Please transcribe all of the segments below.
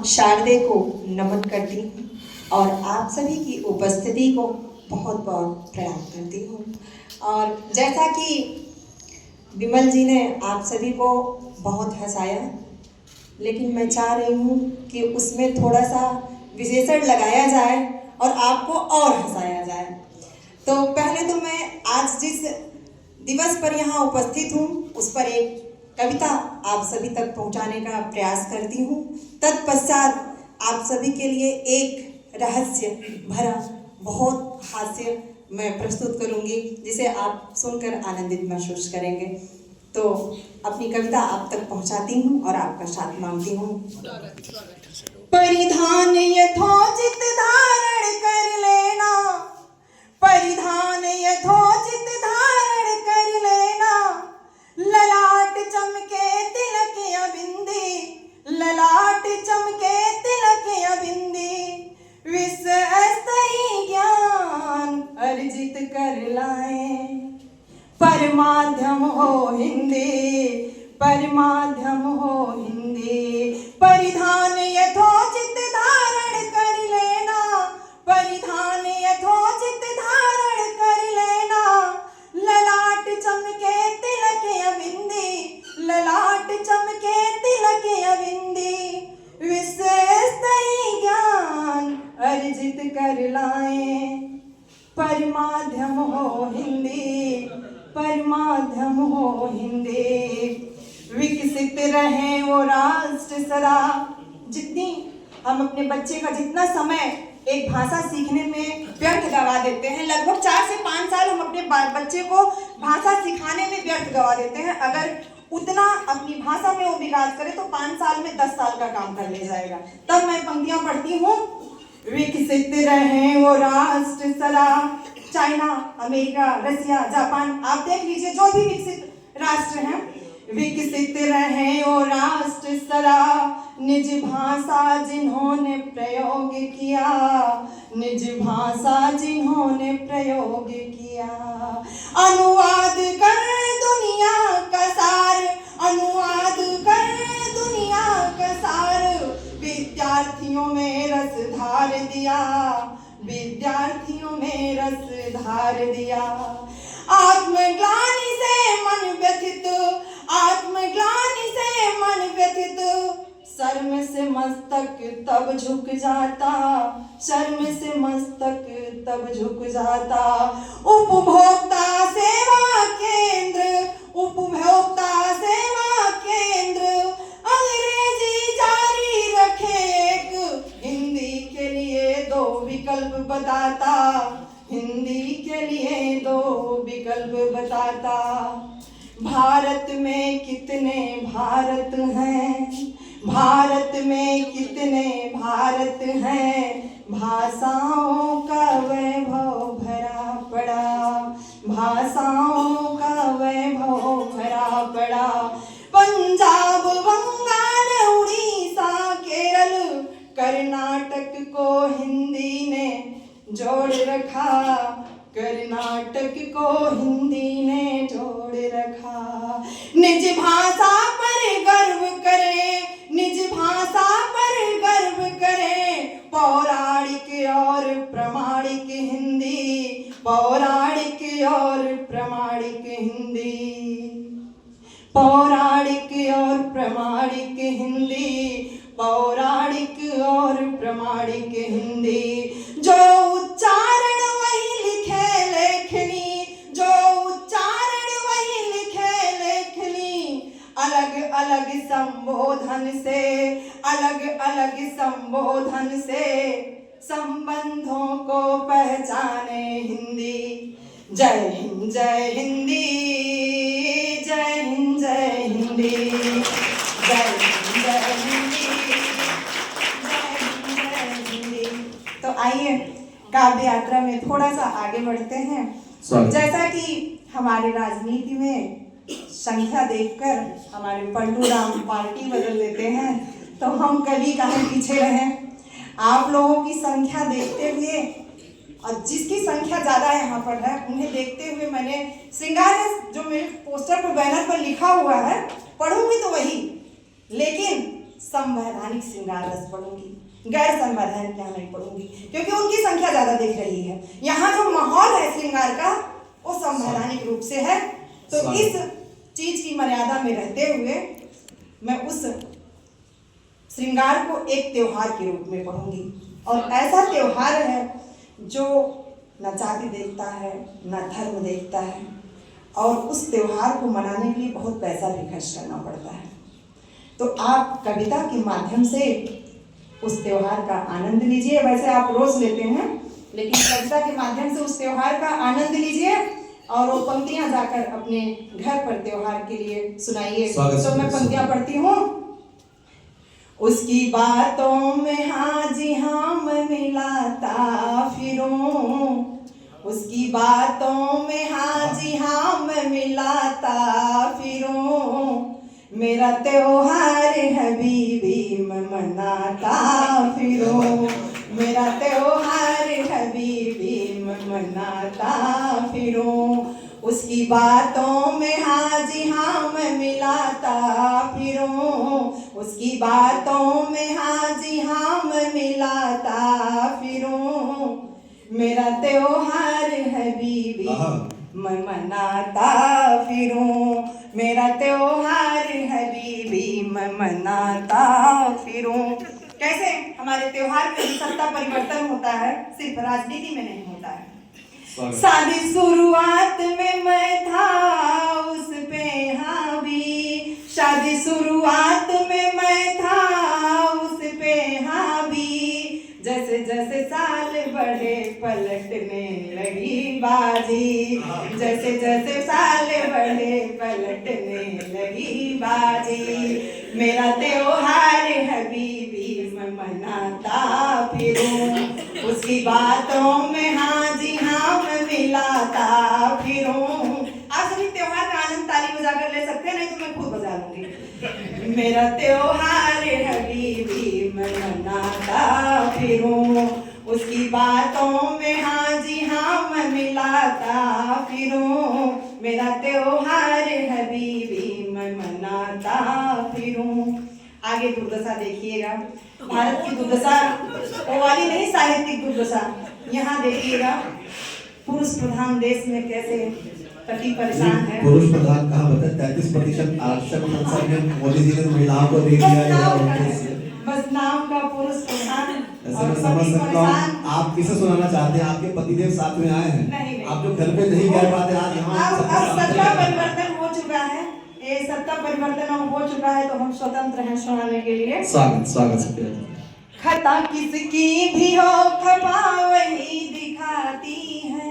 शारदे को नमन करती हूँ और आप सभी की उपस्थिति को बहुत बहुत प्रणाम करती हूँ। और जैसा कि विमल जी ने आप सभी को बहुत हंसाया, लेकिन मैं चाह रही हूँ कि उसमें थोड़ा सा विशेषण लगाया जाए और आपको और हंसाया जाए। तो पहले तो मैं आज जिस दिवस पर यहाँ उपस्थित हूँ उस पर एक कविता आप सभी तक पहुँचाने का प्रयास करती हूँ। तत्पश्चात आप सभी के लिए एक रहस्य भरा बहुत हास्य मैं प्रस्तुत करूँगी, जिसे आप सुनकर आनंदित महसूस करेंगे। तो अपनी कविता आप तक पहुँचाती हूँ और आपका साथ मांगती हूँ। परिधान यथोचित धारण कर लेना, परिधान यथोचित धारण कर लेना, ललाट चमके तिलक अबिंदी, ललाट चमके तिलक अबिंदी, विश्व स्तरीय ज्ञान अर्जित कर लाए, परमाध्यम हो हिंदी, परमाध्यम हो हिंदी। परिधान यथोचित धारण कर लेना, परिधान यथोचित धारण कर लेना, ललाट चमके तिलक अबिंदी, ललाट चमके तिलक अबिंदी, विश्व स्तरीय ज्ञान अर्जित कर लाए, परमाध्यम हो हिंदी, परमाध्यम हो हिंदी। विकसित रहे वो राष्ट्र सदा। जितनी हम अपने बच्चे का जितना समय एक भाषा सीखने में व्यर्थ गवा देते हैं, लगभग 4 से 5 साल हम अपने बच्चे को भाषा सिखाने में व्यर्थ गवा देते हैं। अगर उतना अपनी भाषा में वो विकास करे तो 5 साल में 10 साल का काम कर ले जाएगा। तब मैं पंक्तियां पढ़ती हूँ। विकसित रहे वो राष्ट्र सदा। चाइना, अमेरिका, रसिया, जापान, आप देख लीजिए जो भी विकसित राष्ट्र हैं, विकसित रहे वो राष्ट्र सदा, निज भाषा जिन्होंने प्रयोग किया, निज भाषा जिन्होंने प्रयोग किया, अनुवाद कर दुनिया का सार, अनुवाद कर दुनिया का सार, विद्यार्थियों में रस धार दिया, विद्यार्थियों में रस धार दिया। आत्मग्लानि से मन व्यथित, आत्मग्लानि से मन व्यथित, शर्म से मस्तक तब झुक जाता, शर्म से मस्तक तब झुक जाता। उपभोक्ता सेवा केंद्र, उपभोक्ता सेवा केंद्र, अंग्रेजी जारी रखे एक, हिंदी के लिए 2 विकल्प बताता, हिंदी के लिए 2 विकल्प बताता। भारत में कितने भारत हैं, भारत में कितने भारत हैं, भाषाओं का वैभव भरा पड़ा, भाषाओं का वैभव भरा पड़ा। पंजाब, बंगाल, उड़ीसा, केरल, कर्नाटक को हिंदी ने जोड़ रखा, कर्नाटक को हिंदी ने जोड़ रखा। निज भाषा पर गर्व करें, निज भाषा पर गर्व करें, पौराणिक और प्रामाणिक हिंदी, पौराणिक और प्रामाणिक हिंदी, पौराणिक और प्रामाणिक हिंदी, पौराणिक और प्रामाणिक हिंदी। जो उच्चारण वही लिखे लेखनी, जो उच्चारण वही लिखे लेखनी, अलग अलग संबोधन से, अलग अलग संबोधन से, संबंधों को पहचाने हिंदी। जय हिंद जय हिंदी, जय हिंद जय हिंदी, जय हिंद जय हिंदी, जय हिंद जय हिंदी। तो आइए काव्य यात्रा में थोड़ा सा आगे बढ़ते हैं। जैसा कि हमारे राजनीति में संख्या देखकर हमारे पलटू राम पार्टी बदल देते हैं, तो हम कभी कहीं पीछे रहे। आप लोगों की संख्या देखते हुए और जिसकी संख्या ज़्यादा यहाँ पर है उन्हें देखते हुए मैंने श्रृंगार जो मेरे पोस्टर पर बैनर पर लिखा हुआ है पढ़ूंगी तो वही, लेकिन संवैधानिक श्रृंगार रस पढ़ूंगी, गैर संवैधानिक यहाँ नहीं पढ़ूंगी, क्योंकि उनकी संख्या ज्यादा दिख रही है। यहाँ जो माहौल है श्रृंगार का वो संवैधानिक रूप से है। तो इस चीज की मर्यादा में रहते हुए मैं उस श्रृंगार को एक त्योहार के रूप में पढ़ूंगी। और ऐसा त्योहार है जो न जाति देखता है न धर्म देखता है, और उस त्योहार को मनाने के लिए बहुत पैसा भी खर्च करना पड़ता है। तो आप कविता के माध्यम से उस त्योहार का आनंद लीजिए। वैसे आप रोज लेते हैं, लेकिन कविता के माध्यम से उस त्योहार का आनंद लीजिए और वो पंक्तियां जाकर अपने घर पर त्योहार के लिए सुनाइए। तो मैं पंक्तियां पढ़ती हूँ। उसकी बातों में हाँ जी हाँ मैं मिलाता फिरूं, उसकी बातों में हाँ जी हाँ मैं मिलाता फिरूं, मेरा त्योहार हबीबी मैं मनाता फिरूं, मेरा त्योहार हबीबी मैं मनाता फिरूं, उसकी बातों में हाँ जी हाँ मैं मिलाता फिरूं, उसकी बातों में हाँ जी हाँ मैं मिलाता फिरूं, मेरा त्योहार हबीबी मैं मनाता फिरूं, मेरा त्योहार हबीबी मैं मनाता फिरूं। कैसे हमारे त्योहार में सत्ता परिवर्तन होता है, सिर्फ राजनीति में नहीं होता है। शादी शुरुआत में मैं था उस पे हावी, शादी शुरुआत में मैं था उस पे हावी, जैसे जैसे साल बढ़े पलटने लगी बाजी, जैसे जैसे साल बढ़े पलटने लगी बाजी, मेरा त्योहार हबीबी मैं मनाता फिरूं, उसकी बातों में हाँ जी हाँ मैं मिलाता फिरूं। आप सभी त्योहार का आनंद ताली बजाकर ले सकते हैं, नहीं तो मैं खुद बजा लूंगी। मेरा त्योहार हबीबी मैं मनाता फिरूं, उसकी बातों में हाँ जी हाँ मैं मिलाता फिरूं, मेरा त्योहार हबीबी मैं मनाता फिरूं। आगे दुर्दशा देखिएगा, भारत की दुर्दशा वो वाली नहीं साहित्यिक दुर्दशा। यहाँ देखिएगा पुरुष प्रधान देश में कैसे पति परेशान है। पुरुष प्रधान कहाँ बता, 33% आरक्षण संसद में मोदी जी ने महिलाओं को दे दिया। बस नाम का पुरुष प्रधान और समझ सकता हूँ आप किसे सुनाना चाहते हैं। आपके पतिदेव साथ में आए हैं, नहीं। आप जो घर पे नहीं कह पाते आज यहाँ सत्ता परिवर्तन हो चुका है, ये सत्ता परिवर्तन हो चुका है तो हम स्वतंत्र हैं सुनाने के लिए। स्वागत। खता किसकी भी हो खपा वही दिखाती है,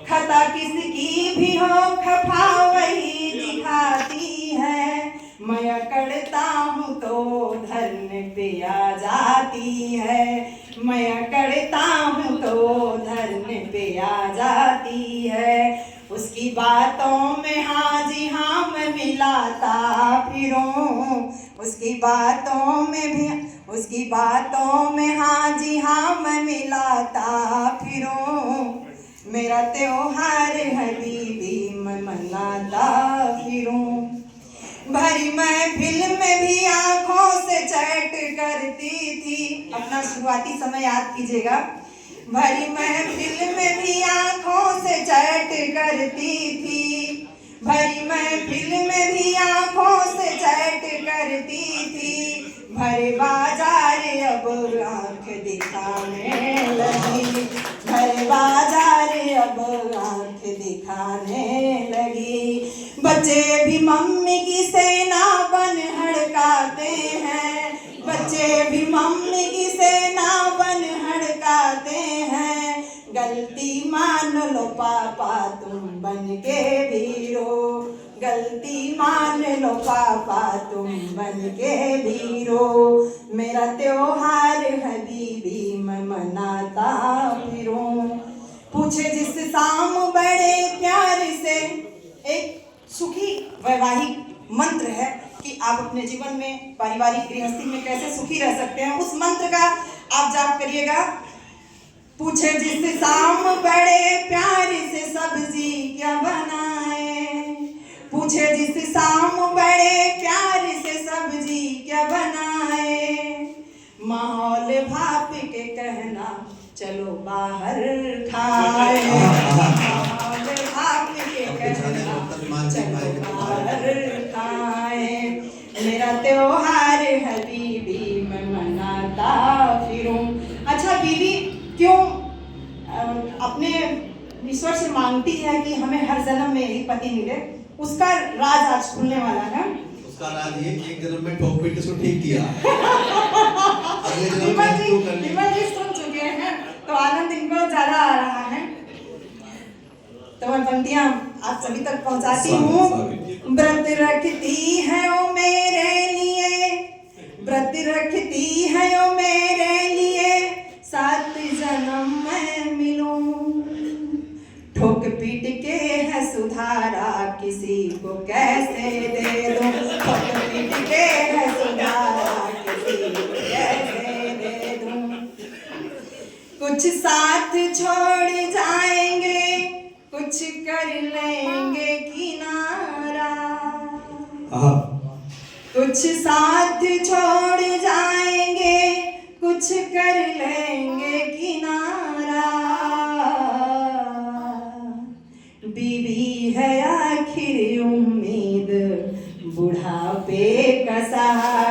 खता किसकी भी हो खपा वही दिखाती है, मैं अकड़ता हूँ तो धरने पे आ जाती है, मैं अकड़ता हूँ तो धरने पे आ जाती है, उसकी बातों में हाँ जी हाँ मैं मिलाता फिरूं, उसकी बातों में भी उसकी बातों में हाँ जी हाँ मैं मिलाता फिरूं, मेरा त्योहार हबीबी मैं मनाता फिरूं। भरी महफिल में भी आंखों से चैट करती थी, अपना शुरुआती समय याद कीजिएगा। भरी महफिल में भी आंखों से चैट करती थी, भरी महफिल में भी आंखों से चैट करती थी, भरे बाजार अब आंख दिखाने लगी, भरे बाजार अब आंख दिखाने लगी, बच्चे भी मम्मी की सेना बन हड़काते हैं, बच्चे भी मम्मी की सेना बन हड़काते हैं, गलती मान लो पापा तुम बन के भी रो, गलती मान लो पापा तुम बन के भी रो, मेरा त्योहार हबीबी मैं मनाता फिरूं। पूछे जिस शाम बड़े प्यार से, एक सुखी वैवाहिक मंत्र है कि आप अपने जीवन में पारिवारिक गृहस्थी में कैसे सुखी रह सकते हैं, उस मंत्र का आप जाप करिएगा। पूछे जिस शाम बड़े प्यार से सब्जी क्या बनाए, पूछे जिस शाम बड़े प्यार से सब्जी क्या बनाए, माहौल भाप के कहना चलो बाहर खाए, माहौल भाप के कहना चलो बाहर खाए, मेरा त्योहार हबीबी मैं मनाता फिरूं। अच्छा बीवी क्यों अपने ईश्वर से मांगती है कि हमें हर जन्म में एक पति मिले, उसका राज आज खुलने वाला है। उसका राज ये कि एक जन्म में ठोक पीट के उसको ठीक किया, अगले जन्म विमल में जी क्यों करनी। विमल जी सुन चुके हैं तो आनंद इनको ज्यादा आ रहा है, तो मैं पंक्तियां आप सभी तक पहुंचाती हूँ। व्रत रखती है ओ मेरे लिए, व्रत रखती है ओ मेरे लिए, 7 जन्म मैं मिलूं, ठोक पीट के है सुधारा किसी को कैसे दे दूं, ठोक पीट के है सुधारा किसी को कैसे दे दूं, कुछ साथ छोड़ जाएंगे कुछ कर लेंगे किनारा, कुछ साथ छोड़ जाएंगे कुछ कर लेंगे किनारा, बीवी है आखिर उम्मीद बुढ़ापे का सहारा।